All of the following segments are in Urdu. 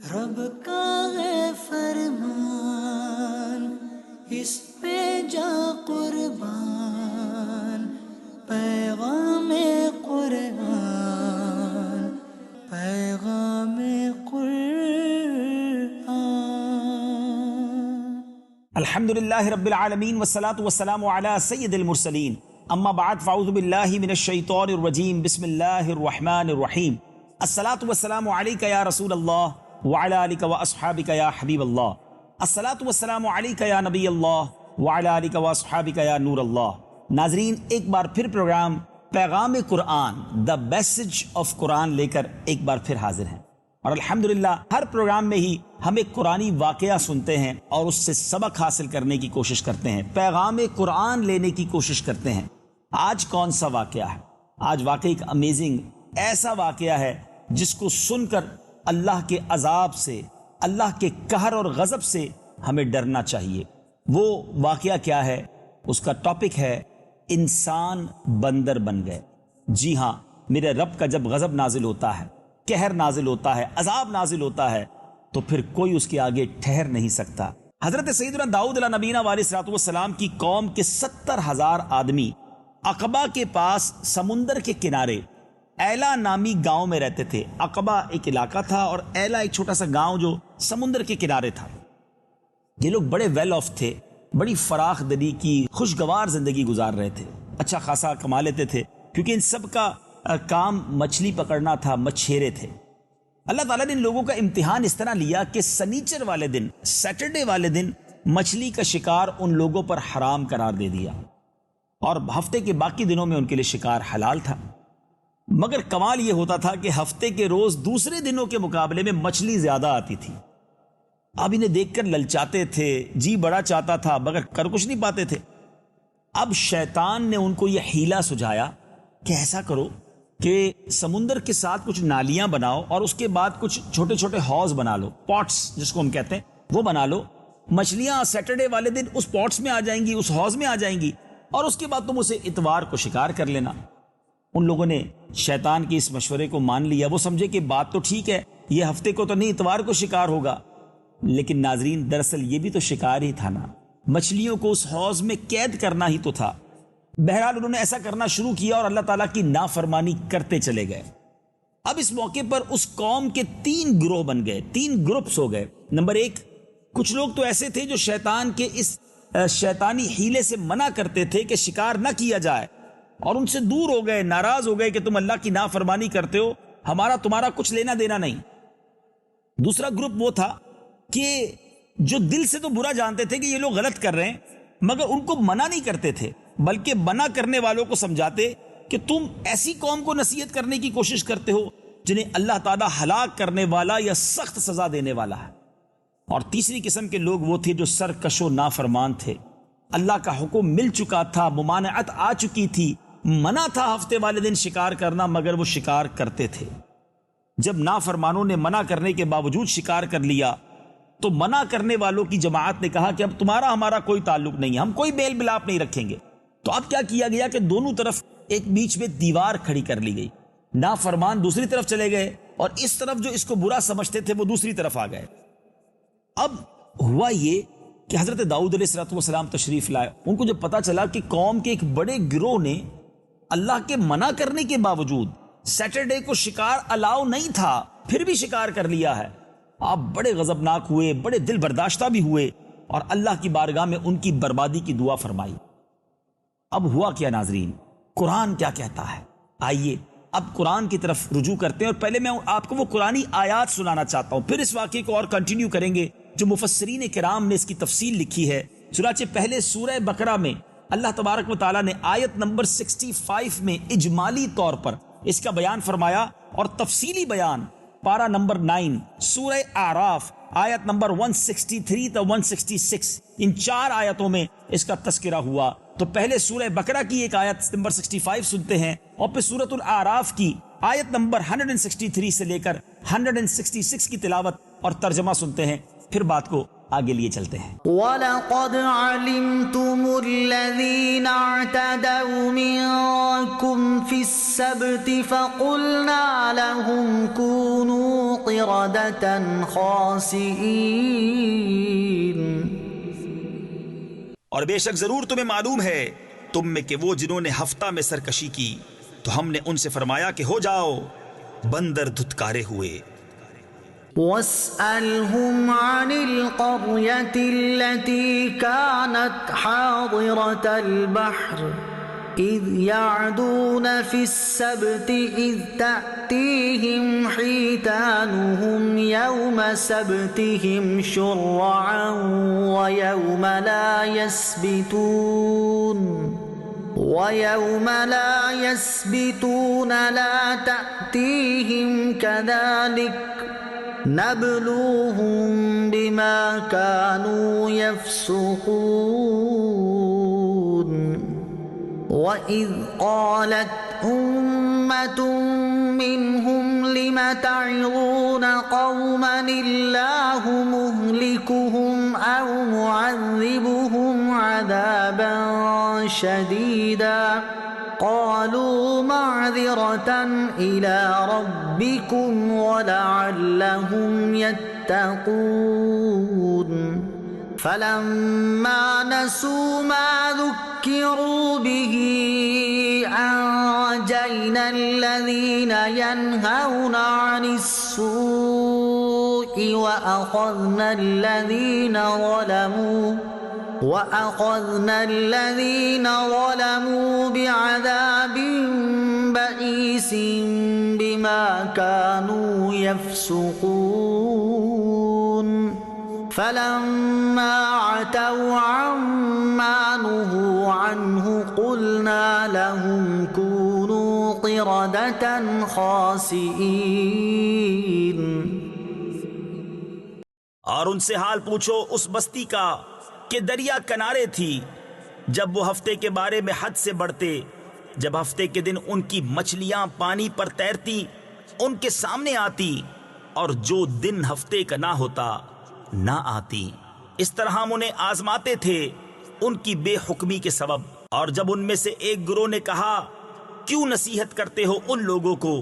رب کا ہے فرمان، اس پہ جا قربان، پیغام قرآن، پیغام قرآن۔ الحمدللہ رب العالمین والصلاة والسلام علی سید المرسلین، اما بعد فاعوذ باللہ من الشیطان الرجیم، بسم اللہ الرحمن الرحیم۔ الصلاة والسلام علیکہ یا رسول اللہ وعلی آلک واصحابک یا حبیب اللہ، الصلاة والسلام علیکہ یا نبی اللہ وعلی آلک واصحابک یا نور اللہ۔ ناظرین، ایک بار پھر پروگرام پیغام قرآن، دا میسج آف قرآن لے کر ایک بار پھر حاضر ہیں، اور الحمدللہ ہر پروگرام میں ہی ہم ایک قرآنی واقعہ سنتے ہیں اور اس سے سبق حاصل کرنے کی کوشش کرتے ہیں، پیغام قرآن لینے کی کوشش کرتے ہیں۔ آج کون سا واقعہ ہے؟ آج واقعی ایک امیزنگ ایسا واقعہ ہے جس کو سن کر اللہ کے عذاب سے، اللہ کے قہر اور غضب سے ہمیں ڈرنا چاہیے۔ وہ واقعہ کیا ہے؟ اس کا ٹاپک ہے انسان بندر بن گئے۔ جی ہاں، میرے رب کا جب غضب نازل ہوتا ہے، قہر نازل ہوتا ہے، عذاب نازل ہوتا ہے، تو پھر کوئی اس کے آگے ٹھہر نہیں سکتا۔ حضرت سیدنا داؤد علیہ نبینا علیہ السلام کی قوم کے 70,000 آدمی عقبہ کے پاس سمندر کے کنارے ایلا نامی گاؤں میں رہتے تھے۔ عقبہ ایک علاقہ تھا اور ایلا ایک چھوٹا سا گاؤں جو سمندر کے کنارے تھا۔ یہ لوگ بڑے ویل آف تھے، بڑی فراخ دلی کی خوشگوار زندگی گزار رہے تھے، اچھا خاصا کما لیتے تھے، کیونکہ ان سب کا کام مچھلی پکڑنا تھا، مچھیرے تھے۔ اللہ تعالیٰ نے ان لوگوں کا امتحان اس طرح لیا کہ سنیچر والے دن، سیٹرڈے والے دن مچھلی کا شکار ان لوگوں پر حرام قرار دے دیا، اور ہفتے کے باقی دنوں میں ان کے لیے شکار حلال تھا۔ مگر کمال یہ ہوتا تھا کہ ہفتے کے روز دوسرے دنوں کے مقابلے میں مچھلی زیادہ آتی تھی۔ اب انہیں دیکھ کر للچاتے تھے، جی بڑا چاہتا تھا، مگر کر کچھ نہیں پاتے تھے۔ اب شیطان نے ان کو یہ حیلہ سجھایا کہ ایسا کرو کہ سمندر کے ساتھ کچھ نالیاں بناؤ اور اس کے بعد کچھ چھوٹے چھوٹے حوض بنا لو، پاٹس جس کو ہم کہتے ہیں، وہ بنا لو۔ مچھلیاں سیٹرڈے والے دن اس پاٹس میں آ جائیں گی، اس حوض میں آ جائیں گی، اور اس کے بعد تم اسے اتوار کو شکار کر لینا۔ ان لوگوں نے شیطان کے اس مشورے کو مان لیا۔ وہ سمجھے کہ بات تو ٹھیک ہے، یہ ہفتے کو تو نہیں، اتوار کو شکار ہوگا۔ لیکن ناظرین، دراصل یہ بھی تو شکار ہی تھا نا، مچھلیوں کو اس حوض میں قید کرنا ہی تو تھا۔ بہرحال انہوں نے ایسا کرنا شروع کیا اور اللہ تعالیٰ کی نافرمانی کرتے چلے گئے۔ اب اس موقع پر اس قوم کے 3 گروہ بن گئے، 3 گروپس ہو گئے۔ نمبر 1، کچھ لوگ تو ایسے تھے جو شیطان کے اس شیطانی حیلے سے منع کرتے تھے کہ شکار نہ کیا جائے، اور ان سے دور ہو گئے، ناراض ہو گئے کہ تم اللہ کی نافرمانی کرتے ہو، ہمارا تمہارا کچھ لینا دینا نہیں۔ دوسرا گروپ وہ تھا کہ جو دل سے تو برا جانتے تھے کہ یہ لوگ غلط کر رہے ہیں، مگر ان کو منع نہیں کرتے تھے، بلکہ منع کرنے والوں کو سمجھاتے کہ تم ایسی قوم کو نصیحت کرنے کی کوشش کرتے ہو جنہیں اللہ تعالیٰ ہلاک کرنے والا یا سخت سزا دینے والا ہے۔ اور تیسری قسم کے لوگ وہ تھے جو سرکش و نافرمان تھے، اللہ کا حکم مل چکا تھا، ممانعت آ چکی تھی، منع تھا ہفتے والے دن شکار کرنا، مگر وہ شکار کرتے تھے۔ جب نافرمانوں نے منع کرنے کے باوجود شکار کر لیا تو منع کرنے والوں کی جماعت نے کہا کہ اب تمہارا ہمارا کوئی تعلق نہیں ہے، ہم کوئی بیل بلاپ نہیں رکھیں گے۔ تو اب کیا کیا گیا کہ دونوں طرف ایک بیچ میں دیوار کھڑی کر لی گئی، نافرمان دوسری طرف چلے گئے اور اس طرف جو اس کو برا سمجھتے تھے وہ دوسری طرف آ گئے۔ اب ہوا یہ کہ حضرت داؤد علیہ السلام تشریف لائے۔ ان کو جب پتا چلا کہ قوم کے ایک بڑے گروہ نے اللہ کے منع کرنے کے باوجود سیٹرڈے کو شکار الاؤ نہیں تھا، پھر بھی شکار کر لیا ہے، آپ بڑے غضبناک ہوئے، بڑے دل برداشتہ بھی ہوئے، اور اللہ کی بارگاہ میں ان کی بربادی کی دعا فرمائی۔ اب ہوا کیا ناظرین؟ قرآن کیا کہتا ہے؟ آئیے اب قرآن کی طرف رجوع کرتے ہیں، اور پہلے میں آپ کو وہ قرآنی آیات سنانا چاہتا ہوں، پھر اس واقعے کو اور کنٹینیو کریں گے جو مفسرین کرام نے اس کی تفصیل لکھی ہے۔ چنانچہ پہلے سورہ بقرہ میں اللہ تبارک و تعالیٰ نے آیت نمبر 65 میں اجمالی طور پر اس کا بیان فرمایا، اور تفصیلی بیان پارہ نمبر 9 سورہ اعراف آیت نمبر 163 تا 166، ان 4 آیتوں میں اس کا تذکرہ ہوا۔ تو پہلے سورہ بقرہ کی ایک آیت نمبر 65 سنتے ہیں، اور پھر سورۃ الاعراف کی آیت نمبر 163 سے لے کر 166 کی تلاوت اور ترجمہ سنتے ہیں، پھر بات کو آگے لیے چلتے ہیں۔ وَلَقَدْ عَلِمْتُمُ الَّذِينَ اعْتَدَوْا مِنْكُمْ فِي السَّبْتِ فَقُلْنَا لَهُمْ كُونُوا قردة خاسئين. اور بے شک ضرور تمہیں معلوم ہے تم میں کہ وہ جنہوں نے ہفتہ میں سرکشی کی تو ہم نے ان سے فرمایا کہ ہو جاؤ بندر دھتکارے ہوئے. واسألهم عن القرية التي كانت حاضرة البحر إذ يعدون في السبت إذ تأتيهم حيتانهم يوم سبتهم شرعا ويوم لا يسبتون لا تأتيهم كذلك نبلوهم بما كانوا يفسقون. وَإِذْ قَالَتْ أُمَّةٌ مِّنْهُمْ لِمَ تَعِظُونَ قَوْمًا اللَّهُ مُهْلِكُهُمْ أَوْ مُعَذِّبُهُمْ عَذَابًا شَدِيدًا قَالُوا مَعْذِرَةً إِلَىٰ رَبِّكُمْ وَلَعَلَّهُمْ يَتَّقُونَ. فَلَمَّا نَسُوا مَا ذُكِّرُوا بِهِ أَنجَيْنَا الَّذِينَ يَنْهَوْنَ عَنِ السُّوءِ وَأَخَذْنَا الَّذِينَ ظَلَمُوا بِعَذَابٍ بَئِيسٍ بِمَا كَانُوا يَفْسُقُونَ. فَلَمَّا عَتَوْا عَمَّا نُهُوا عَنْهُ قُلْنَا لَهُمْ كُونُوا قِرَدَةً خَاسِئِينَ. اور ان سے حال پوچھو اس بستی کا کہ دریا کنارے تھی جب وہ ہفتے کے بارے میں حد سے بڑھتے، جب ہفتے کے دن ان کی مچھلیاں پانی پر تیرتی ان کے سامنے آتی اور جو دن ہفتے کا نہ ہوتا نہ آتی. اس طرح ہم انہیں آزماتے تھے ان کی بے حکمی کے سبب. اور جب ان میں سے ایک گروہ نے کہا کیوں نصیحت کرتے ہو ان لوگوں کو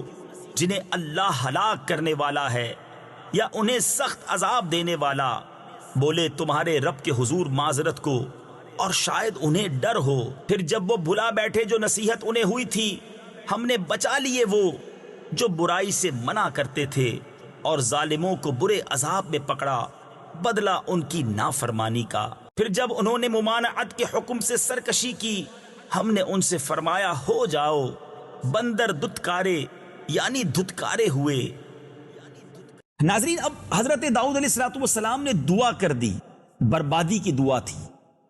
جنہیں اللہ ہلاک کرنے والا ہے یا انہیں سخت عذاب دینے والا، بولے تمہارے رب کے حضور معذرت کو اور شاید انہیں ڈر ہو. پھر جب وہ بھلا بیٹھے جو نصیحت انہیں ہوئی تھی ہم نے بچا لیے وہ جو برائی سے منع کرتے تھے اور ظالموں کو برے عذاب میں پکڑا بدلہ ان کی نافرمانی کا. پھر جب انہوں نے ممانعت کے حکم سے سرکشی کی ہم نے ان سے فرمایا ہو جاؤ بندر دھتکارے یعنی دھتکارے ہوئے. ناظرین، اب حضرت داؤد علیہ السلام نے دعا کر دی. بربادی کی دعا تھی.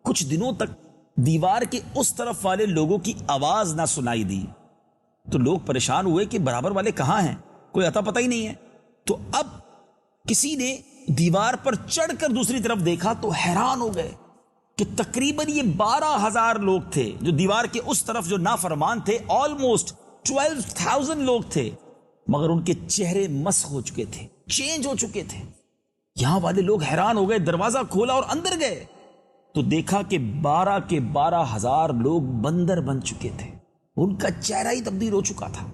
کچھ دنوں تک دیوار کے اس طرف والے لوگوں کی آواز نہ سنائی دی تو لوگ پریشان ہوئے کہ برابر والے کہاں ہیں، کوئی اتا پتہ ہی نہیں ہے. تو اب کسی نے دیوار پر چڑھ کر دوسری طرف دیکھا تو حیران ہو گئے کہ تقریباً یہ 12,000 لوگ تھے جو دیوار کے اس طرف جو نافرمان تھے. آلموسٹ 12,000 لوگ تھے مگر ان کے چہرے مسخ ہو چکے تھے، چینج ہو چکے تھے. یہاں والے لوگ حیران ہو گئے، دروازہ کھولا اور اندر گئے تو دیکھا کہ 12 کے 12,000 لوگ بندر بن چکے تھے. ان کا چہرہ ہی تبدیل ہو چکا تھا.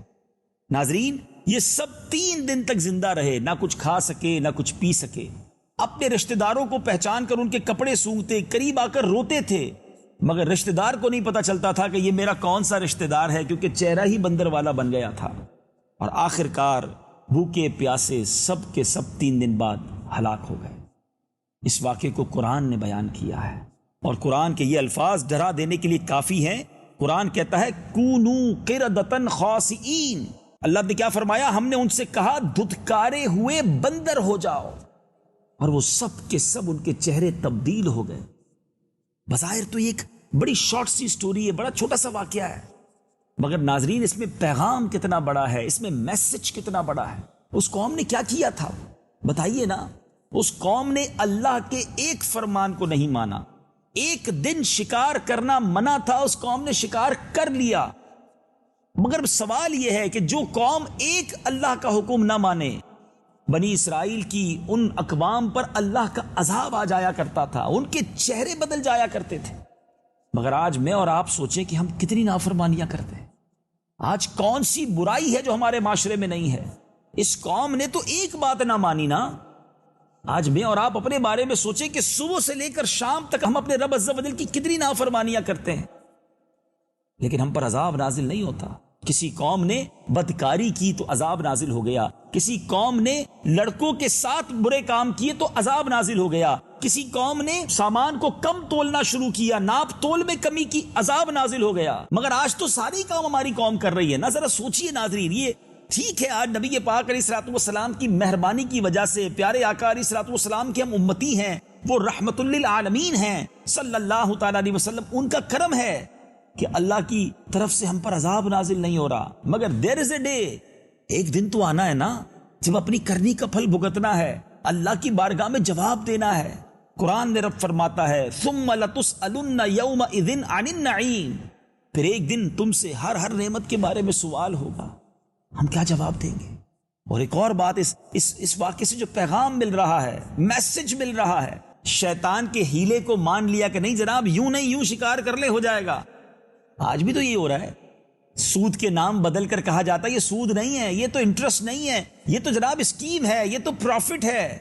ناظرین، یہ سب 3 دن تک زندہ رہے، نہ کچھ کھا سکے نہ کچھ پی سکے. اپنے رشتہ داروں کو پہچان کر ان کے کپڑے سونگھتے، قریب آ کر روتے تھے مگر رشتہ دار کو نہیں پتا چلتا تھا کہ یہ میرا کون سا رشتہ دار ہے کیونکہ چہرہ ہی بندر والا بن گیا تھا. اور آخر کار بھوکے پیاسے سب کے سب 3 دن بعد ہلاک ہو گئے. اس واقعے کو قرآن نے بیان کیا ہے اور قرآن کے یہ الفاظ ڈرا دینے کے لیے کافی ہیں. قرآن کہتا ہے کونو قردۃ خاسئین. اللہ نے کیا فرمایا؟ ہم نے ان سے کہا دھتکارے ہوئے بندر ہو جاؤ، اور وہ سب کے سب ان کے چہرے تبدیل ہو گئے. بظاہر تو یہ ایک بڑی شارٹ سی سٹوری ہے، بڑا چھوٹا سا واقعہ ہے مگر ناظرین اس میں پیغام کتنا بڑا ہے، اس میں میسج کتنا بڑا ہے. اس قوم نے کیا کیا تھا بتائیے نا. اس قوم نے اللہ کے ایک فرمان کو نہیں مانا. ایک دن شکار کرنا منع تھا، اس قوم نے شکار کر لیا. مگر سوال یہ ہے کہ جو قوم ایک اللہ کا حکم نہ مانے، بنی اسرائیل کی ان اقوام پر اللہ کا عذاب آ جایا کرتا تھا، ان کے چہرے بدل جایا کرتے تھے. مگر آج میں اور آپ سوچیں کہ ہم کتنی نافرمانیاں کرتے ہیں. آج کون سی برائی ہے جو ہمارے معاشرے میں نہیں ہے؟ اس قوم نے تو ایک بات نہ مانی نا. آج میں اور آپ اپنے بارے میں سوچیں کہ صبح سے لے کر شام تک ہم اپنے رب عز و جل کی کتنی نافرمانیاں کرتے ہیں، لیکن ہم پر عذاب نازل نہیں ہوتا. کسی قوم نے بدکاری کی تو عذاب نازل ہو گیا، کسی قوم نے لڑکوں کے ساتھ برے کام کیے تو عذاب نازل ہو گیا، کسی قوم نے سامان کو کم تولنا شروع کیا، ناپ تول میں کمی کی، عذاب نازل ہو گیا. مگر آج تو ساری کام ہماری قوم کر رہی ہے نا. ذرا سوچئے ناظرین، یہ ٹھیک ہے آج نبی پاک علیہ الصلوۃ والسلام کی مہربانی کی وجہ سے، پیارے آقا علیہ الصلوۃ والسلام کے ہم امتی ہیں، وہ رحمت للعالمین ہیں صلی اللہ تعالی علیہ وسلم، ان کا کرم ہے کہ اللہ کی طرف سے ہم پر عذاب نازل نہیں ہو رہا. مگر دیر از اے ڈے، ایک دن تو آنا ہے نا جب اپنی کرنی کا پھل بھگتنا ہے، اللہ کی بارگاہ میں جواب دینا ہے. قرآن میں رب فرماتا ہے ثم لتسألن یومئذ عن النعیم، پھر ایک دن تم سے ہر نعمت کے بارے میں سوال ہوگا، ہم کیا جواب دیں گے. اور ایک اور بات، اس واقعے سے جو پیغام مل رہا ہے، میسج مل رہا ہے، شیطان کے ہیلے کو مان لیا کہ نہیں جناب یوں نہیں یوں شکار کر لے ہو جائے گا. آج بھی تو یہ ہو رہا ہے، سود کے نام بدل کر کہا جاتا ہے یہ سود نہیں ہے، یہ تو انٹرسٹ نہیں ہے، یہ تو جناب اسکیم ہے، یہ تو پروفٹ ہے.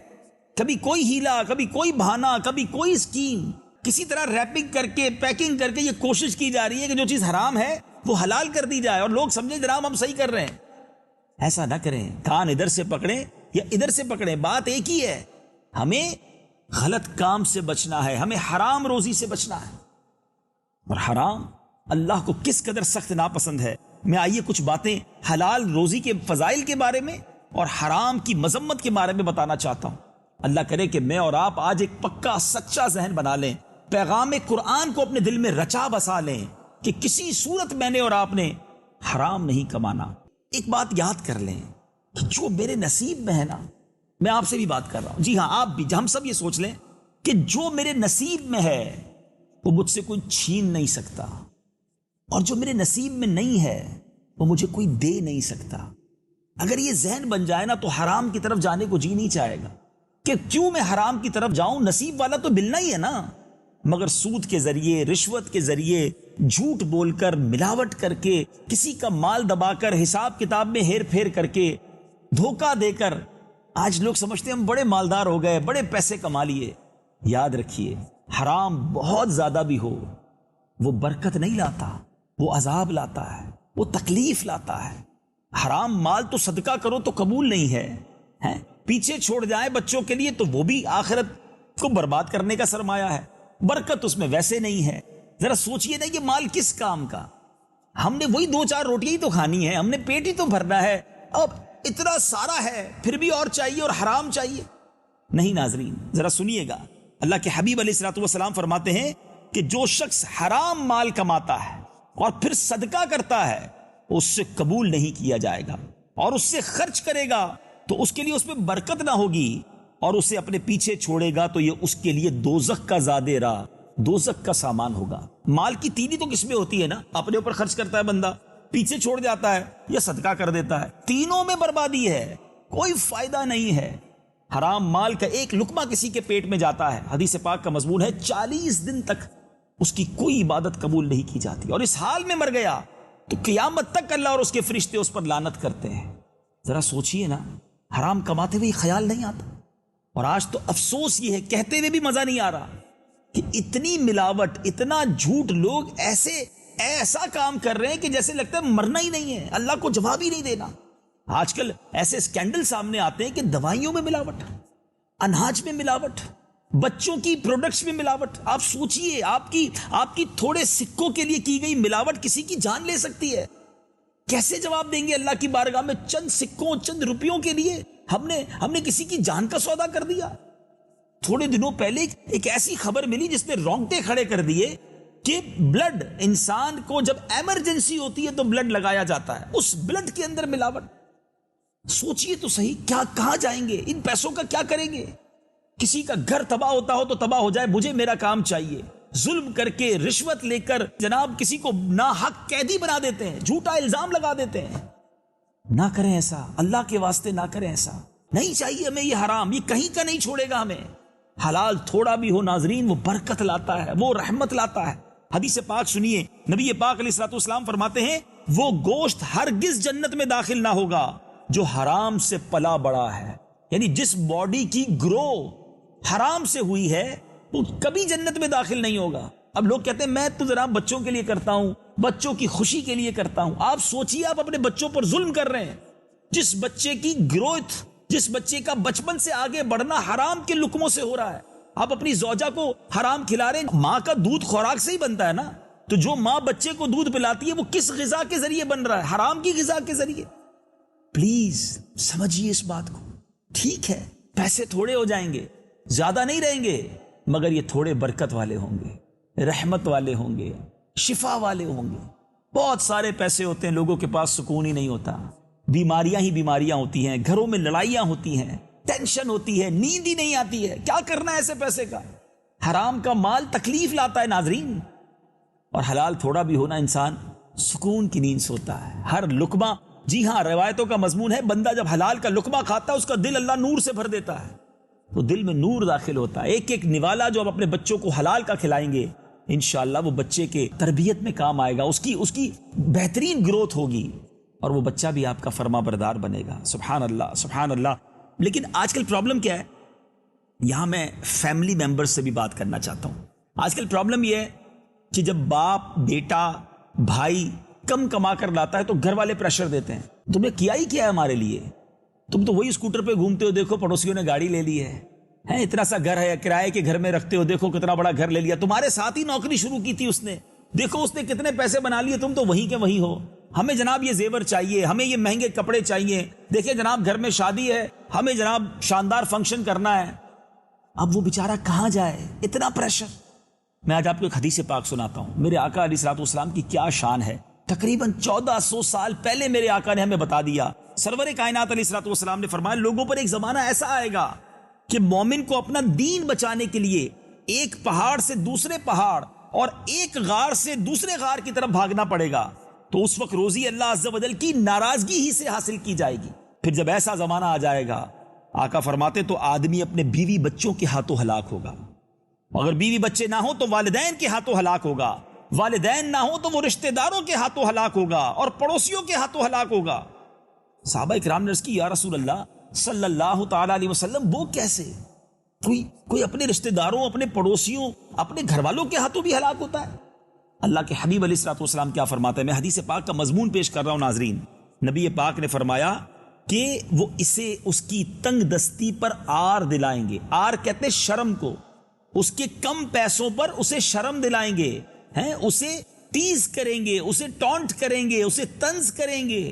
کبھی کوئی ہیلا، کبھی کوئی بہانہ، کبھی کوئی اسکیم، کسی طرح ریپنگ کر کے پیکنگ کر کے یہ کوشش کی جا رہی ہے کہ جو چیز حرام ہے وہ حلال کر دی جائے اور لوگ سمجھیں جناب ہم صحیح کر رہے ہیں. ایسا نہ کریں، کان ادھر سے پکڑیں یا ادھر سے پکڑیں، بات ایک ہی ہے. ہمیں غلط کام سے بچنا ہے، ہمیں حرام روزی سے بچنا ہے. اور حرام اللہ کو کس قدر سخت ناپسند ہے. میں آئیے کچھ باتیں حلال روزی کے فضائل کے بارے میں اور حرام کی مذمت کے بارے میں بتانا چاہتا ہوں. اللہ کرے کہ میں اور آپ آج ایک پکا سچا ذہن بنا لیں، پیغام قرآن کو اپنے دل میں رچا بسا لیں کہ کسی صورت میں نے اور آپ نے حرام نہیں کمانا. ایک بات یاد کر لیں کہ جو میرے نصیب میں ہے نا، میں آپ سے بھی بات کر رہا ہوں، جی ہاں آپ بھی، ہم سب یہ سوچ لیں کہ جو میرے نصیب میں ہے وہ مجھ سے کوئی چھین نہیں سکتا، اور جو میرے نصیب میں نہیں ہے وہ مجھے کوئی دے نہیں سکتا. اگر یہ ذہن بن جائے نا تو حرام کی طرف جانے کو جی نہیں چاہے گا کہ کیوں میں حرام کی طرف جاؤں، نصیب والا تو ملنا ہی ہے نا. مگر سود کے ذریعے، رشوت کے ذریعے، جھوٹ بول کر، ملاوٹ کر کے، کسی کا مال دبا کر، حساب کتاب میں ہیر پھیر کر کے، دھوکہ دے کر، آج لوگ سمجھتے ہیں ہم بڑے مالدار ہو گئے، بڑے پیسے کما لیے. یاد رکھیے حرام بہت زیادہ بھی ہو وہ برکت نہیں لاتا، وہ عذاب لاتا ہے، وہ تکلیف لاتا ہے. حرام مال تو صدقہ کرو تو قبول نہیں ہے، پیچھے چھوڑ جائے بچوں کے لیے تو وہ بھی آخرت کو برباد کرنے کا سرمایہ ہے، برکت اس میں ویسے نہیں ہے. ذرا سوچئے نا یہ مال کس کام کا، ہم نے وہی 2-4 روٹیاں ہی تو کھانی ہے، ہم نے پیٹ ہی تو بھرنا ہے، اب اتنا سارا ہے پھر بھی اور چاہیے اور حرام چاہیے. نہیں ناظرین ذرا سنیے گا، اللہ کے حبیب علیہ الصلوۃ والسلام فرماتے ہیں کہ جو شخص حرام مال کماتا ہے اور پھر صدقہ کرتا ہے اس سے قبول نہیں کیا جائے گا، اور اس سے خرچ کرے گا تو اس کے لیے اس میں برکت نہ ہوگی، اور اسے اپنے پیچھے چھوڑے گا تو یہ اس کے لیے دوزخ کا زادے راہ، دوزخ کا سامان ہوگا. مال کی تینی تو کس میں ہوتی ہے نا، اپنے اوپر خرچ کرتا ہے بندہ، پیچھے چھوڑ جاتا ہے یا صدقہ کر دیتا ہے، تینوں میں بربادی ہے، کوئی فائدہ نہیں ہے. حرام مال کا ایک لقمہ کسی کے پیٹ میں جاتا ہے، حدیث پاک کا مضمون ہے 40 دن تک اس کی کوئی عبادت قبول نہیں کی جاتی، اور اس حال میں مر گیا تو قیامت تک اللہ اور اس کے فرشتے اس پر لعنت کرتے ہیں. ذرا سوچئے نا، حرام کماتے ہوئے خیال نہیں آتا. اور آج تو افسوس یہ ہے، کہتے ہوئے بھی مزہ نہیں آ رہا کہ اتنی ملاوٹ، اتنا جھوٹ، لوگ ایسا کام کر رہے ہیں کہ جیسے لگتا ہے مرنا ہی نہیں ہے، اللہ کو جواب ہی نہیں دینا. آج کل ایسے اسکینڈل سامنے آتے ہیں کہ دوائیوں میں ملاوٹ، اناج میں ملاوٹ، بچوں کی پروڈکٹس میں ملاوٹ. آپ سوچئے آپ کی تھوڑے سکوں کے لیے کی گئی ملاوٹ کسی کی جان لے سکتی ہے. کیسے جواب دیں گے اللہ کی بارگاہ میں؟ چند سکوں، چند روپیوں کے لیے ہم نے کسی کی جان کا سودا کر دیا. تھوڑے دنوں پہلے ایک ایسی خبر ملی جس نے رونگٹے کھڑے کر دیے کہ بلڈ، انسان کو جب ایمرجنسی ہوتی ہے تو بلڈ لگایا جاتا ہے، اس بلڈ کے اندر ملاوٹ. سوچئے تو صحیح، کہاں جائیں گے؟ ان پیسوں کا کیا کریں گے؟ کسی کا گھر تباہ ہوتا ہو تو تباہ ہو جائے، مجھے میرا کام چاہیے. ظلم کر کے، رشوت لے کر جناب کسی کو ناحق قیدی بنا دیتے ہیں، جھوٹا الزام لگا دیتے ہیں. نہ کریں ایسا، اللہ کے واسطے نہ کریں ایسا. نہیں چاہیے ہمیں یہ حرام، یہ کہیں کا نہیں چھوڑے گا ہمیں. حلال تھوڑا بھی ہو ناظرین وہ برکت لاتا ہے، وہ رحمت لاتا ہے. حدیث پاک سنیے، نبی پاک علیہ الصلوۃ والسلام فرماتے ہیں وہ گوشت ہرگز جنت میں داخل نہ ہوگا جو حرام سے پلا بڑا ہے، یعنی جس باڈی کی گرو حرام سے ہوئی ہے وہ کبھی جنت میں داخل نہیں ہوگا۔ اب لوگ کہتے ہیں میں تو ذرا بچوں کے لیے کرتا ہوں، بچوں کی خوشی کے لیے کرتا ہوں۔ آپ سوچئے آپ اپنے بچوں پر ظلم کر رہے ہیں۔ جس بچے کی گروتھ، جس بچے کا بچپن سے آگے بڑھنا حرام کے لقموں سے ہو رہا ہے، آپ اپنی زوجہ کو حرام کھلا رہے ہیں۔ ماں کا دودھ خوراک سے ہی بنتا ہے نا، تو جو ماں بچے کو دودھ پلاتی ہے وہ کس غذا کے ذریعے بن رہا ہے؟ حرام کی غذا کے ذریعے۔ پلیز سمجھیے اس بات کو۔ ٹھیک ہے پیسے تھوڑے ہو جائیں گے، زیادہ نہیں رہیں گے، مگر یہ تھوڑے برکت والے ہوں گے، رحمت والے ہوں گے، شفا والے ہوں گے۔ بہت سارے پیسے ہوتے ہیں، لوگوں کے پاس سکون ہی نہیں ہوتا، بیماریاں ہی بیماریاں ہوتی ہیں، گھروں میں لڑائیاں ہوتی ہیں، ٹینشن ہوتی ہے، نیند ہی نہیں آتی ہے۔ کیا کرنا ہے ایسے پیسے کا؟ حرام کا مال تکلیف لاتا ہے ناظرین، اور حلال تھوڑا بھی ہونا انسان سکون کی نیند سوتا ہے۔ ہر لقمہ، جی ہاں روایتوں کا مضمون ہے، بندہ جب حلال کا لقمہ کھاتا ہے اس کا دل اللہ نور سے بھر دیتا ہے، تو دل میں نور داخل ہوتا ہے۔ ایک ایک نوالا جو آپ اپنے بچوں کو حلال کا کھلائیں گے انشاءاللہ وہ بچے کے تربیت میں کام آئے گا، اس کی بہترین گروتھ ہوگی، اور وہ بچہ بھی آپ کا فرما بردار بنے گا۔ سبحان اللہ سبحان اللہ۔ لیکن آج کل پرابلم کیا ہے؟ یہاں میں فیملی ممبر سے بھی بات کرنا چاہتا ہوں۔ آج کل پرابلم یہ ہے کہ جب باپ، بیٹا، بھائی کم کما کر لاتا ہے تو گھر والے پریشر دیتے ہیں، تم نے کیا ہی کیا ہے ہمارے لیے، تم تو وہی اسکوٹر پہ گھومتے ہو، دیکھو پڑوسیوں نے گاڑی لے لی ہے، اتنا سا گھر ہے، کرائے کے گھر میں رکھتے ہو، دیکھو کتنا بڑا گھر لے لیا، تمہارے ساتھ ہی نوکری شروع کی تھی اس نے، دیکھو اس نے کتنے پیسے بنا لیے، تم تو وہیں کے وہیں ہو، ہمیں جناب یہ زیور چاہیے، ہمیں یہ مہنگے کپڑے چاہیے، دیکھیں جناب گھر میں شادی ہے، ہمیں جناب شاندار فنکشن کرنا ہے۔ اب وہ بیچارہ کہاں جائے؟ اتنا پریشر۔ میں آج آپ کو ایک حدیث پاک سناتا ہوں، میرے آقا علیہ الصلوۃ والسلام کی کیا شان ہے۔ تقریباً 1400 سال پہلے میرے آقا نے ہمیں بتا دیا، سرور کائنات علیہ الصلوۃ والسلام نے فرمایا لوگوں پر ایک زمانہ ایسا آئے گا کہ مومن کو اپنا دین بچانے کے لیے ایک پہاڑ سے دوسرے پہاڑ اور ایک غار سے دوسرے غار کی طرف بھاگنا پڑے گا، تو اس وقت روزی اللہ عز و جل کی ناراضگی ہی سے حاصل کی جائے گی۔ پھر جب ایسا زمانہ آ جائے گا، آقا فرماتے تو آدمی اپنے بیوی بچوں کے ہاتھوں ہلاک ہوگا، اگر بیوی بچے نہ ہو تو والدین کے ہاتھوں ہلاک ہوگا، والدین نہ ہو تو وہ رشتہ داروں کے ہاتھوں ہلاک ہوگا، اور پڑوسیوں کے ہاتھوں ہلاک ہوگا۔ صحابہ کرام نے عرض کی یا رسول اللہ صلی اللہ تعالی علیہ وسلم وہ کیسے؟ کوئی اپنے رشتہ داروں، اپنے پڑوسیوں، اپنے گھر والوں کے ہاتھوں بھی ہلاک ہوتا ہے؟ اللہ کے حبیب علیہ الصلوۃ والسلام کیا فرماتے ہیں؟ میں حدیث پاک کا مضمون پیش کر رہا ہوں ناظرین۔ نبی پاک نے فرمایا کہ وہ اسے اس کی تنگ دستی پر آر دلائیں گے، آر کہتے شرم کو، اس کے کم پیسوں پر اسے شرم دلائیں گے، اسے ٹیز کریں گے، اسے ٹونٹ کریں گے، اسے طنز کریں گے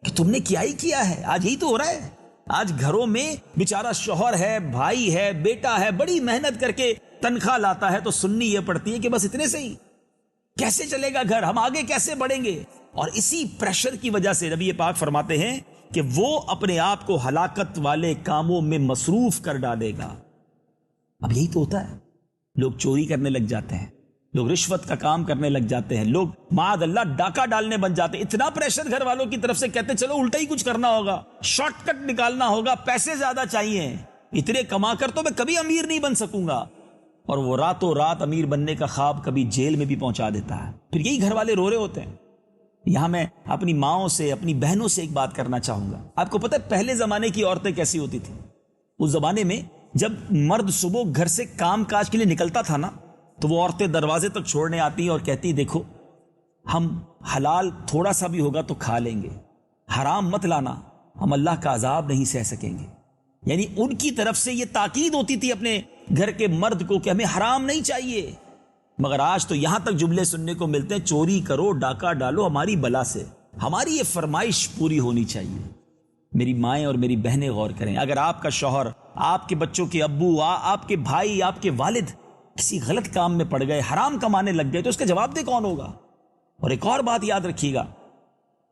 کہ تم نے کیا ہی کیا ہے۔ آج یہی تو ہو رہا ہے، آج گھروں میں بیچارہ شوہر ہے، بھائی ہے، بیٹا ہے، بڑی محنت کر کے تنخواہ لاتا ہے تو سننی یہ پڑتی ہے کہ بس اتنے سے ہی کیسے چلے گا گھر، ہم آگے کیسے بڑھیں گے؟ اور اسی پریشر کی وجہ سے نبی پاک فرماتے ہیں کہ وہ اپنے آپ کو ہلاکت والے کاموں میں مصروف کر ڈالے گا۔ اب یہی تو ہوتا ہے، لوگ چوری کرنے لگ جاتے ہیں، لوگ رشوت کا کام کرنے لگ جاتے ہیں، لوگ معاذ اللہ ڈاکہ ڈالنے بن جاتے ہیں۔ اتنا پریشر گھر والوں کی طرف سے، کہتے ہیں چلو الٹا ہی کچھ کرنا ہوگا، شارٹ کٹ نکالنا ہوگا، پیسے زیادہ چاہیے، اتنے کما کر تو میں کبھی امیر نہیں بن سکوں گا، اور وہ راتوں رات امیر بننے کا خواب کبھی جیل میں بھی پہنچا دیتا ہے۔ پھر یہی گھر والے رو رہے ہوتے ہیں۔ یہاں میں اپنی ماؤں سے، اپنی بہنوں سے ایک بات کرنا چاہوں گا۔ آپ کو پتہ ہے پہلے زمانے کی عورتیں کیسی ہوتی تھیں؟ اس زمانے میں جب مرد صبح گھر سے کام کاج کے لیے نکلتا تھا نا، تو وہ عورتیں دروازے تک چھوڑنے آتی اور کہتی دیکھو ہم حلال تھوڑا سا بھی ہوگا تو کھا لیں گے، حرام مت لانا، ہم اللہ کا عذاب نہیں سہ سکیں گے۔ یعنی ان کی طرف سے یہ تاکید ہوتی تھی اپنے گھر کے مرد کو کہ ہمیں حرام نہیں چاہیے۔ مگر آج تو یہاں تک جملے سننے کو ملتے ہیں چوری کرو، ڈاکہ ڈالو ہماری بلا سے، ہماری یہ فرمائش پوری ہونی چاہیے۔ میری مائیں اور میری بہنیں غور کریں، اگر آپ کا شوہر، آپ کے بچوں کے ابو، آپ کے بھائی، آپ کے والد کسی غلط کام میں پڑ گئے، حرام کمانے لگ گئے، تو اس کا جواب دہ کون ہوگا؟ اور ایک اور بات یاد رکھیے گا،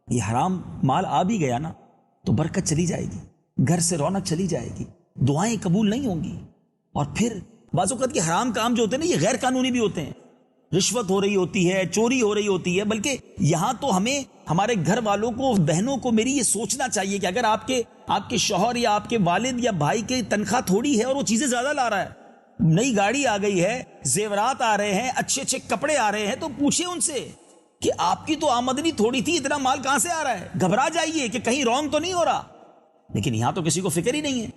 یہ حرام مال آ بھی گیا نا تو برکت چلی جائے گی، گھر سے رونق چلی جائے گی، دعائیں قبول نہیں ہوں گی۔ اور پھر بعض اوقات یہ حرام کام جو ہوتے ہیں نا، یہ غیر قانونی بھی ہوتے ہیں، رشوت ہو رہی ہوتی ہے، چوری ہو رہی ہوتی ہے، بلکہ یہاں تو ہمیں ہمارے گھر والوں کو، بہنوں کو میری یہ سوچنا چاہیے کہ اگر آپ کے شوہر یا آپ کے والد یا بھائی کی تنخواہ تھوڑی ہے اور وہ چیزیں زیادہ لا رہا ہے، نئی گاڑی آ گئی ہے، زیورات آ رہے ہیں، اچھے اچھے کپڑے آ رہے ہیں، تو پوچھیں ان سے کہ آپ کی تو آمدنی تھوڑی تھی، اتنا مال کہاں سے آ رہا ہے؟ گھبرا جائیے کہ کہیں رونگ تو نہیں ہو رہا۔ لیکن یہاں تو کسی کو فکر ہی نہیں ہے.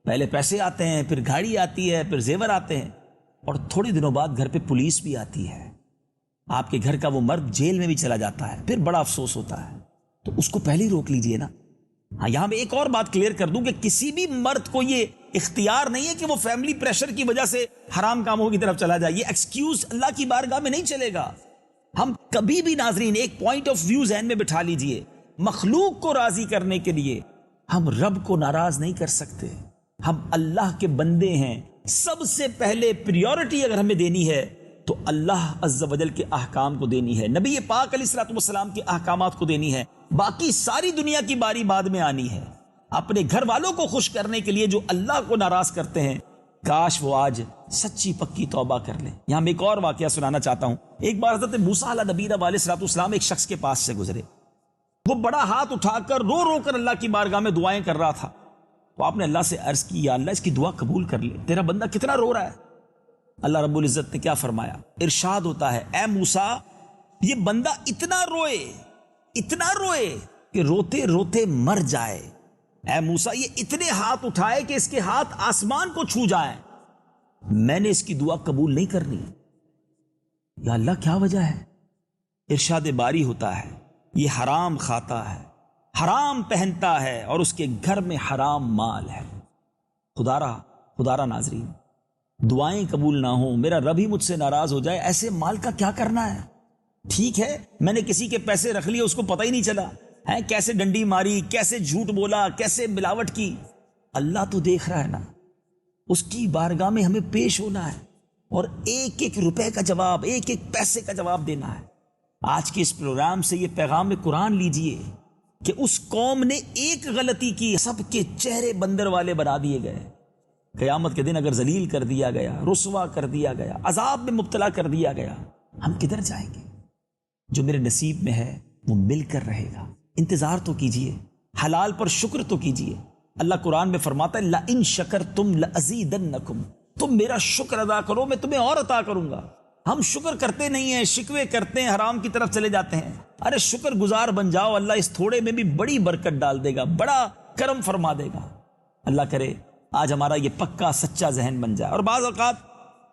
پہلے پیسے آتے ہیں، پھر گاڑی آتی ہے، پھر زیور آتے ہیں، اور تھوڑے دنوں بعد گھر پہ پولیس بھی آتی ہے. آپ کے گھر کا وہ مرد جیل میں بھی چلا جاتا ہے، پھر بڑا افسوس ہوتا ہے. تو اس کو پہلے ہی روک لیجئے نا. ہاں، یہاں میں ایک اور بات کلیئر کر دوں کہ کسی بھی مرد کو یہ اختیار نہیں ہے کہ وہ فیملی پریشر کی وجہ سے حرام کاموں کی طرف چلا جائے. یہ ایکسکیوز اللہ کی بارگاہ میں نہیں چلے گا. ہم کبھی بھی ناظرین ایک پوائنٹ آف ویو ذہن میں بٹھا لیجئے، مخلوق کو راضی کرنے کے لیے ہم رب کو ناراض نہیں کر سکتے. ہم اللہ کے بندے ہیں. سب سے پہلے پریورٹی اگر ہمیں دینی ہے تو اللہ عز و جل کے احکام کو دینی ہے، نبی پاک علیہ الصلوۃ والسلام کے احکامات کو دینی ہے. باقی ساری دنیا کی باری بعد میں آنی ہے. اپنے گھر والوں کو خوش کرنے کے لیے جو اللہ کو ناراض کرتے ہیں، کاش وہ آج سچی پکی توبہ کر لیں. یہاں میں ایک اور واقعہ سنانا چاہتا ہوں. ایک بار حضرت موسیٰ علیہ نبینا علیہ الصلوۃ والسلام ایک شخص کے پاس سے گزرے. وہ بڑا ہاتھ اٹھا کر رو رو کر اللہ کی بارگاہ میں دعائیں کر رہا تھا. تو آپ نے اللہ سے عرض کی، یا اللہ اس کی دعا قبول کر لے، تیرا بندہ کتنا رو رہا ہے. اللہ رب العزت نے کیا فرمایا؟ ارشاد ہوتا ہے، اے موسیٰ، یہ بندہ اتنا روئے کہ روتے روتے مر جائے. اے موسیٰ، یہ اتنے ہاتھ اٹھائے کہ اس کے ہاتھ آسمان کو چھو جائیں، میں نے اس کی دعا قبول نہیں کرنی. یا اللہ کیا وجہ ہے؟ ارشاد باری ہوتا ہے، یہ حرام کھاتا ہے، حرام پہنتا ہے، اور اس کے گھر میں حرام مال ہے. خدا را ناظرین، دعائیں قبول نہ ہوں، میرا رب ہی مجھ سے ناراض ہو جائے، ایسے مال کا کیا کرنا ہے؟ ٹھیک ہے میں نے کسی کے پیسے رکھ لیے، اس کو پتہ ہی نہیں چلا ہے، کیسے ڈنڈی ماری، کیسے جھوٹ بولا، کیسے ملاوٹ کی. اللہ تو دیکھ رہا ہے نا. اس کی بارگاہ میں ہمیں پیش ہونا ہے اور ایک ایک روپے کا جواب، ایک ایک پیسے کا جواب دینا ہے. آج کے اس پروگرام سے یہ پیغام قرآن لیجئے کہ اس قوم نے ایک غلطی کی، سب کے چہرے بندر والے بنا دیے گئے. قیامت کے دن اگر ذلیل کر دیا گیا، رسوا کر دیا گیا، عذاب میں مبتلا کر دیا گیا، ہم کدھر جائیں گے؟ جو میرے نصیب میں ہے وہ مل کر رہے گا. انتظار تو کیجئے، حلال پر شکر تو کیجئے. اللہ قرآن میں فرماتا ہے، لَإِن شَكَرْتُمْ لَأَزِيدَنَّكُمْ، تم میرا شکر ادا کرو میں تمہیں اور عطا کروں گا. ہم شکر کرتے نہیں ہیں، شکوے کرتے ہیں، حرام کی طرف چلے جاتے ہیں. ارے شکر گزار بن جاؤ، اللہ اس تھوڑے میں بھی بڑی برکت ڈال دے گا، بڑا کرم فرما دے گا. اللہ کرے آج ہمارا یہ پکا سچا ذہن بن جائے. اور بعض اوقات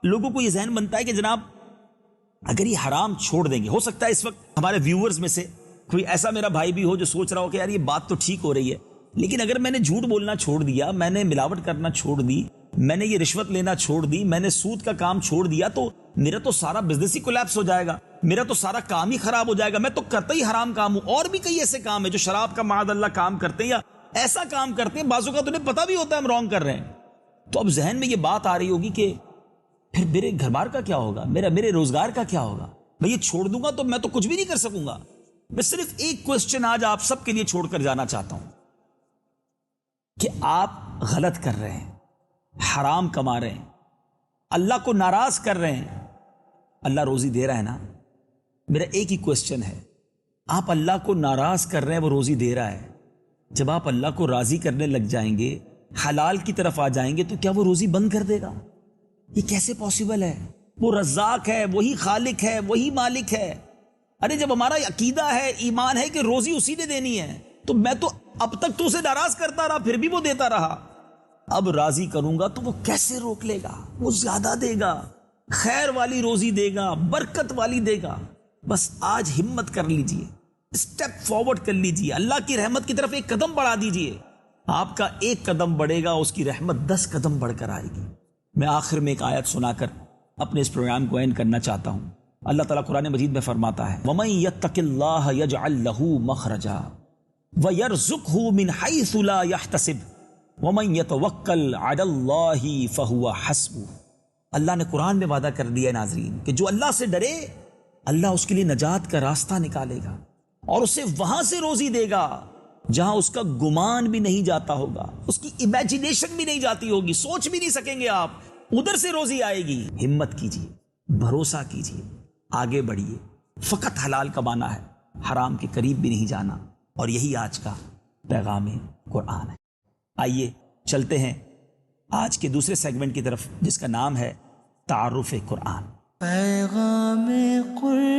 لوگوں کو یہ ذہن بنتا ہے کہ جناب اگر یہ حرام چھوڑ دیں گے، ہو سکتا ہے اس وقت ہمارے ویورز میں سے کوئی ایسا میرا بھائی بھی ہو جو سوچ رہا ہو کہ یار یہ بات تو ٹھیک ہو رہی ہے، لیکن اگر میں نے جھوٹ بولنا چھوڑ دیا، میں نے ملاوٹ کرنا چھوڑ دی، میں نے یہ رشوت لینا چھوڑ دی، میں نے سود کا کام چھوڑ دیا، تو میرا تو سارا بزنس ہی کولیپس ہو جائے گا، میرا تو سارا کام ہی خراب ہو جائے گا، میں تو کرتا ہی حرام کام ہوں. اور بھی کئی ایسے کام ہیں جو شراب کا معاذ اللہ کام کرتے ہیں یا ایسا کام کرتے ہیں، بعضوں کا تو انہیں پتہ بھی ہوتا ہے ہم رانگ کر رہے ہیں. تو اب ذہن میں یہ بات آ رہی ہوگی کہ پھر میرے گھر بار کا کیا ہوگا، میرے روزگار کا کیا ہوگا، میں یہ چھوڑ دوں گا تو میں تو کچھ بھی نہیں کر سکوں گا. میں صرف ایک کوسچن آج آپ سب کے لیے چھوڑ کر جانا چاہتا ہوں کہ آپ غلط کر رہے ہیں، حرام کما رہے ہیں، اللہ کو ناراض کر رہے ہیں. اللہ روزی دے رہا ہے نا. میرا ایک ہی کوسچن ہے، آپ اللہ کو ناراض کر رہے ہیں، وہ روزی دے رہا ہے. جب آپ اللہ کو راضی کرنے لگ جائیں گے، حلال کی طرف آ جائیں گے، تو کیا وہ روزی بند کر دے گا؟ یہ کیسے پاسبل ہے؟ وہ رزاق ہے، وہی خالق ہے، وہی مالک ہے. ارے جب ہمارا عقیدہ ہے، ایمان ہے کہ روزی اسی نے دینی ہے، تو میں تو اب تک تو اسے ناراض کرتا رہا، پھر بھی وہ دیتا رہا. اب راضی کروں گا تو وہ کیسے روک لے گا؟ وہ زیادہ دے گا، خیر والی روزی دے گا، برکت والی دے گا. بس آج ہمت کر لیجئے، اسٹیپ فارورڈ کر لیجئے، اللہ کی رحمت کی طرف ایک قدم بڑھا دیجئے. آپ کا ایک قدم بڑھے گا، اس کی رحمت 10 قدم بڑھ کر آئے گی. میں آخر میں ایک آیت سنا کر اپنے اس پروگرام کو اینڈ کرنا چاہتا ہوں. اللہ تعالیٰ قرآن مجید میں فرماتا ہے، وَمَن يَتَّقِ اللَّهَ يَجْعَل لَّهُ مَخْرَجًا وَيَرْزُقْهُ مِنْ حَيْثُ لَا يَحْتَسِبُ وَمَن يَتَوَكَّلْ عَلَى اللَّهِ فَهُوَ حَسْبُهُ. اللہ نے قرآن میں وعدہ کر دیا ہے ناظرین کہ جو اللہ سے ڈرے، اللہ اس کے لیے نجات کا راستہ نکالے گا اور اسے وہاں سے روزی دے گا جہاں اس کا گمان بھی نہیں جاتا ہوگا، اس کی امیجنیشن بھی نہیں جاتی ہوگی، سوچ بھی نہیں سکیں گے آپ، ادھر سے روزی آئے گی. ہمت کیجیے، بھروسہ کیجیے، آگے بڑھیے. فقط حلال کمانا ہے، حرام کے قریب بھی نہیں جانا. اور یہی آج کا پیغام قرآن ہے. آئیے چلتے ہیں آج کے دوسرے سیگمنٹ کی طرف، جس کا نام ہے تعارف قرآن. پیغام قرآن.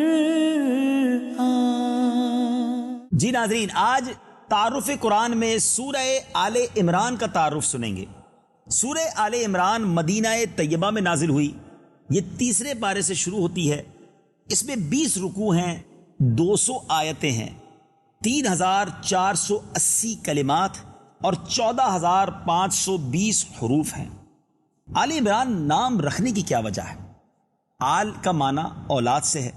جی ناظرین، آج تعارف قرآن میں سورہ آل عمران کا تعارف سنیں گے۔ سورہ آل عمران مدینہ طیبہ میں نازل ہوئی، یہ تیسرے پارے سے شروع ہوتی ہے۔ اس میں 20 رکوع ہیں، 200 آیتیں ہیں، 3480 کلمات اور 14520 حروف ہیں۔ آل عمران نام رکھنے کی کیا وجہ ہے؟ آل کا معنی اولاد سے ہے،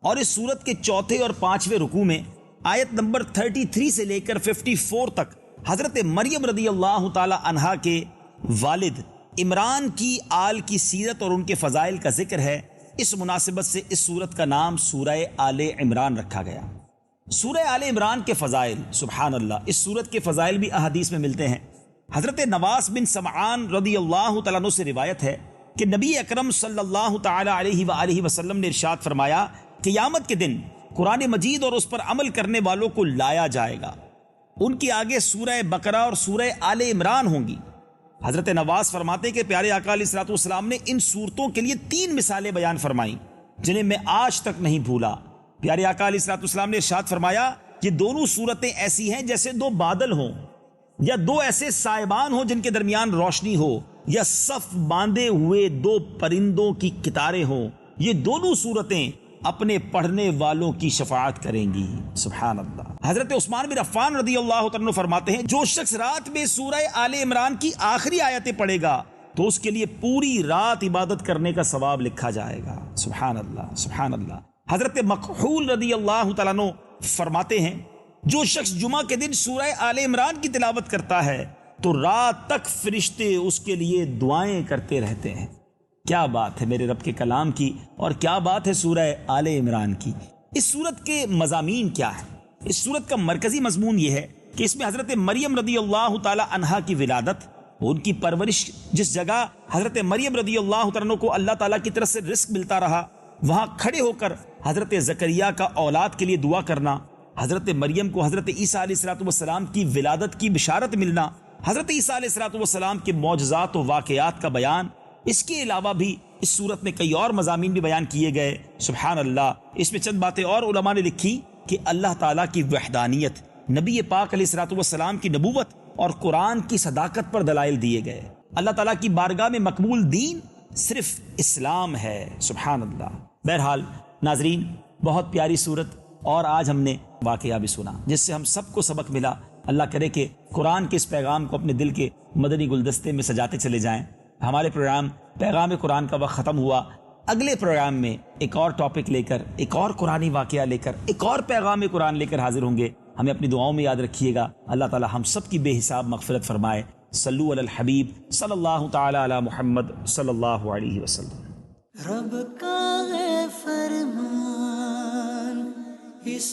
اور اس سورت کے چوتھے اور 5ویں رکوع میں آیت نمبر 33 سے لے کر 54 تک حضرت مریم رضی اللہ تعالی عنہا کے والد عمران کی آل کی سیرت اور ان کے فضائل کا ذکر ہے۔ اس مناسبت سے اس سورت کا نام سورہ آل عمران رکھا گیا۔ سورہ آل عمران کے فضائل، سبحان اللہ، اس سورت کے فضائل بھی احادیث میں ملتے ہیں۔ حضرت نواس بن سمعان رضی اللہ تعالیٰ عنہ سے روایت ہے کہ نبی اکرم صلی اللہ تعالی علیہ وآلہ وسلم نے ارشاد فرمایا، قیامت کے دن قرآن مجید اور اس پر عمل کرنے والوں کو لایا جائے گا، ان کے آگے سورہ بقرہ اور سورہ آل عمران ہوں گی۔ حضرت نواس فرماتے ہیں کہ پیارے آقا علیہ الصلوۃ والسلام نے ان صورتوں کے لیے 3 مثالیں بیان فرمائیں جنہیں میں آج تک نہیں بھولا۔ پیارے آقا علیہ الصلوۃ والسلام نے ارشاد فرمایا، یہ دونوں صورتیں ایسی ہیں جیسے 2 بادل ہوں، یا 2 ایسے سائبان ہوں جن کے درمیان روشنی ہو، یا صف باندھے ہوئے 2 پرندوں کی قطاریں ہوں۔ یہ دونوں صورتیں اپنے پڑھنے والوں کی شفاعت کریں گی، سبحان اللہ۔ حضرت عثمان بن عفان رضی اللہ عنہ فرماتے ہیں، جو شخص رات میں سورہ آل عمران کی آخری آیتیں پڑھے گا تو اس کے لیے پوری رات عبادت کرنے کا ثواب لکھا جائے گا، سبحان اللہ، سبحان اللہ۔ حضرت مکحول رضی اللہ تعالیٰ عنہ فرماتے ہیں، جو شخص جمعہ کے دن سورہ آل عمران کی تلاوت کرتا ہے تو رات تک فرشتے اس کے لیے دعائیں کرتے رہتے ہیں۔ کیا بات ہے میرے رب کے کلام کی، اور کیا بات ہے سورہ آل عمران کی۔ اس سورت کے مضامین کیا ہے؟ اس سورت کا مرکزی مضمون یہ ہے کہ اس میں حضرت مریم رضی اللہ تعالی عنہا کی ولادت، ان کی پرورش، جس جگہ حضرت مریم رضی اللہ تعالیٰ کو اللہ تعالیٰ کی طرف سے رزق ملتا رہا، وہاں کھڑے ہو کر حضرت زکریا کا اولاد کے لیے دعا کرنا، حضرت مریم کو حضرت عیسیٰ علیہ السلام کی ولادت کی بشارت ملنا، حضرت عیسیٰ علیہ السلام کے معجزات و واقعات کا بیان۔ اس کے علاوہ بھی اس صورت میں کئی اور مضامین بھی بیان کیے گئے، سبحان اللہ۔ اس میں چند باتیں اور علماء نے لکھی کہ اللہ تعالیٰ کی وحدانیت، نبی پاک علیہ السلام کی نبوت اور قرآن کی صداقت پر دلائل دیے گئے۔ اللہ تعالیٰ کی بارگاہ میں مقبول دین صرف اسلام ہے، سبحان اللہ۔ بہرحال ناظرین، بہت پیاری صورت، اور آج ہم نے واقعہ بھی سنا جس سے ہم سب کو سبق ملا۔ اللہ کرے کہ قرآن کے اس پیغام کو اپنے دل کے مدنی گلدستے میں سجاتے چلے جائیں۔ ہمارے پروگرام پیغام قرآن کا وقت ختم ہوا۔ اگلے پروگرام میں ایک اور ٹاپک لے کر، ایک اور قرآنی واقعہ لے کر، ایک اور پیغام قرآن لے کر حاضر ہوں گے۔ ہمیں اپنی دعاؤں میں یاد رکھیے گا۔ اللہ تعالی ہم سب کی بے حساب مغفرت فرمائے۔ صلو علی الحبیب صلی اللہ تعالی علی محمد صلی اللہ علیہ وسلم۔ رب کا ہے فرمان، اس